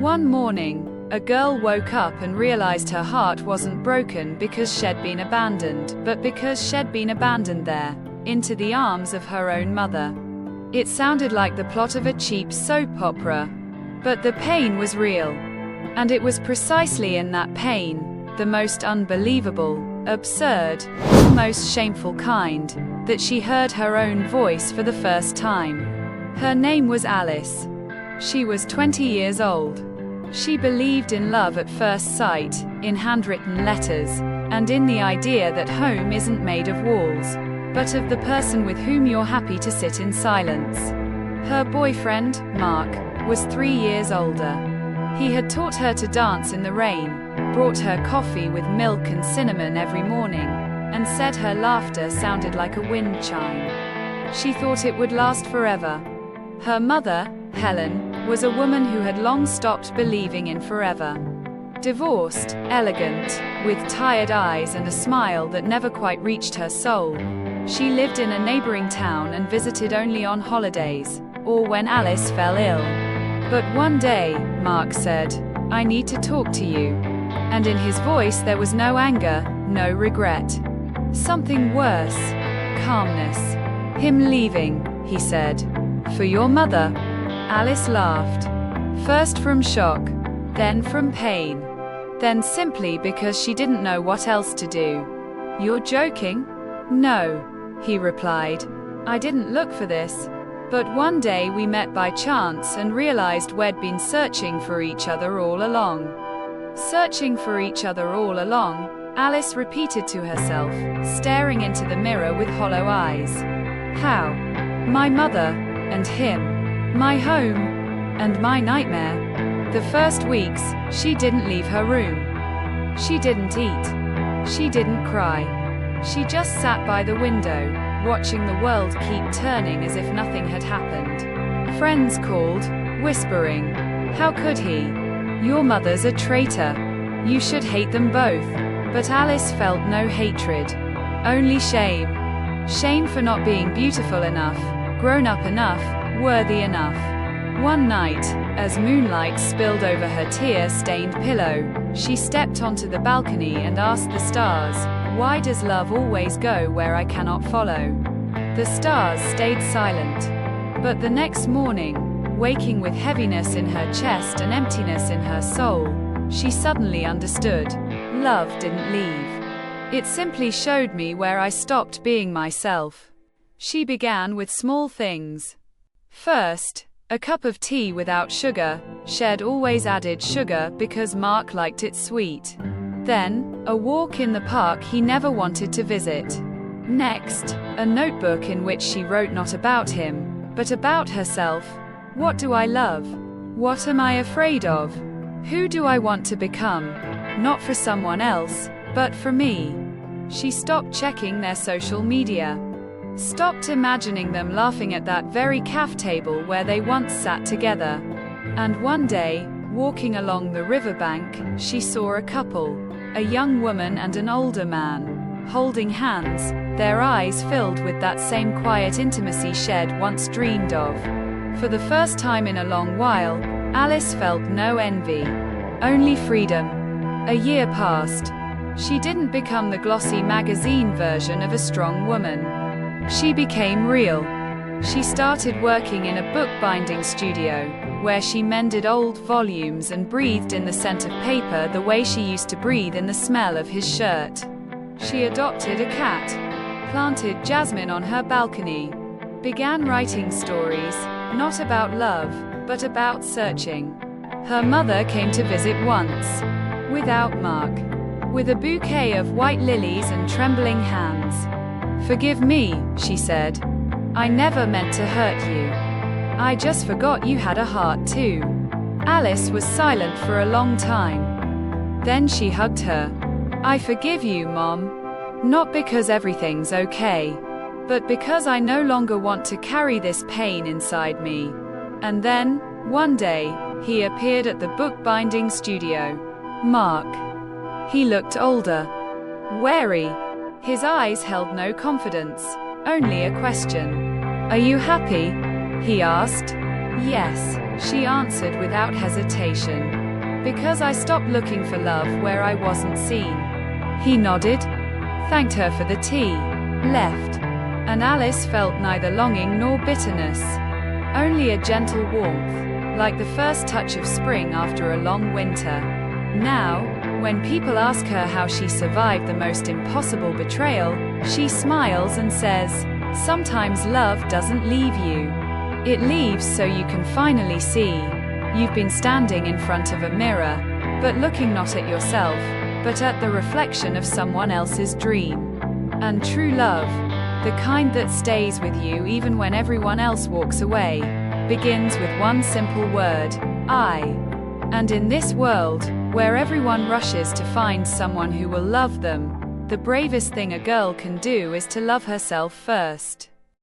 One morning, a girl woke up and realized her heart wasn't broken because she'd been abandoned, but because she'd been abandoned there, into the arms of her own mother. It sounded like the plot of a cheap soap opera. But the pain was real. And it was precisely in that pain, the most unbelievable, absurd, almost shameful kind, that she heard her own voice for the first time. Her name was Alice. She was 20 years old. She believed in love at first sight, in handwritten letters, and in the idea that home isn't made of walls, but of the person with whom you're happy to sit in silence. Her boyfriend, Mark, was 3 years older. He had taught her to dance in the rain, brought her coffee with milk and cinnamon every morning, and said her laughter sounded like a wind chime. She thought it would last forever. Her mother, Helen, was a woman who had long stopped believing in forever. Divorced, elegant, with tired eyes and a smile that never quite reached her soul, she lived in a neighboring town and visited only on holidays, or when Alice fell ill. But one day, Mark said, "I need to talk to you." And in his voice there was no anger, no regret. Something worse. Calmness. "Him leaving," he said. "For your mother." Alice laughed. First from shock, then from pain, then simply because she didn't know what else to do. "You're joking?" "No," he replied. "I didn't look for this. But one day we met by chance and realized we'd been searching for each other all along." Searching for each other all along, Alice repeated to herself, staring into the mirror with hollow eyes. How? My mother, and him. My home, and my nightmare. The first weeks, she didn't leave her room. She didn't eat. She didn't cry. She just sat by the window, watching the world keep turning as if nothing had happened. Friends called, whispering, "How could he? Your mother's a traitor. You should hate them both." But Alice felt no hatred. Only shame. Shame for not being beautiful enough, grown up enough, worthy enough. One night, as moonlight spilled over her tear-stained pillow, she stepped onto the balcony and asked the stars, "Why does love always go where I cannot follow?" The stars stayed silent. But the next morning, waking with heaviness in her chest and emptiness in her soul, she suddenly understood. Love didn't leave. It simply showed me where I stopped being myself. She began with small things. First, a cup of tea without sugar. She'd always added sugar because Mark liked it sweet. Then, a walk in the park he never wanted to visit. Next, a notebook in which she wrote not about him, but about herself. What do I love? What am I afraid of? Who do I want to become? Not for someone else, but for me. She stopped checking their social media. Stopped imagining them laughing at that very cafe table where they once sat together. And one day, walking along the riverbank, she saw a couple, a young woman and an older man, holding hands, their eyes filled with that same quiet intimacy she'd once dreamed of. For the first time in a long while, Alice felt no envy, only freedom. A year passed. She didn't become the glossy magazine version of a strong woman. She became real. She started working in a bookbinding studio, where she mended old volumes and breathed in the scent of paper the way she used to breathe in the smell of his shirt. She adopted a cat, planted jasmine on her balcony, began writing stories, not about love, but about searching. Her mother came to visit once, without Mark, with a bouquet of white lilies and trembling hands. "Forgive me," she said. "I never meant to hurt you. I just forgot you had a heart too." Alice was silent for a long time. Then she hugged her. "I forgive you, Mom. Not because everything's okay, but because I no longer want to carry this pain inside me." And then, one day, he appeared at the bookbinding studio. Mark. He looked older, wary. His eyes held no confidence, only a question. "Are you happy?" he asked. Yes, she answered without hesitation. Because I stopped looking for love where I wasn't seen. He nodded, thanked her for the tea, left. And Alice felt neither longing nor bitterness. Only a gentle warmth, like the first touch of spring after a long winter. Now, when people ask her how she survived the most impossible betrayal, she smiles and says, "Sometimes love doesn't leave you. It leaves so you can finally see. You've been standing in front of a mirror, but looking not at yourself, but at the reflection of someone else's dream." And true love, the kind that stays with you even when everyone else walks away, begins with one simple word, I. And in this world, where everyone rushes to find someone who will love them, the bravest thing a girl can do is to love herself first.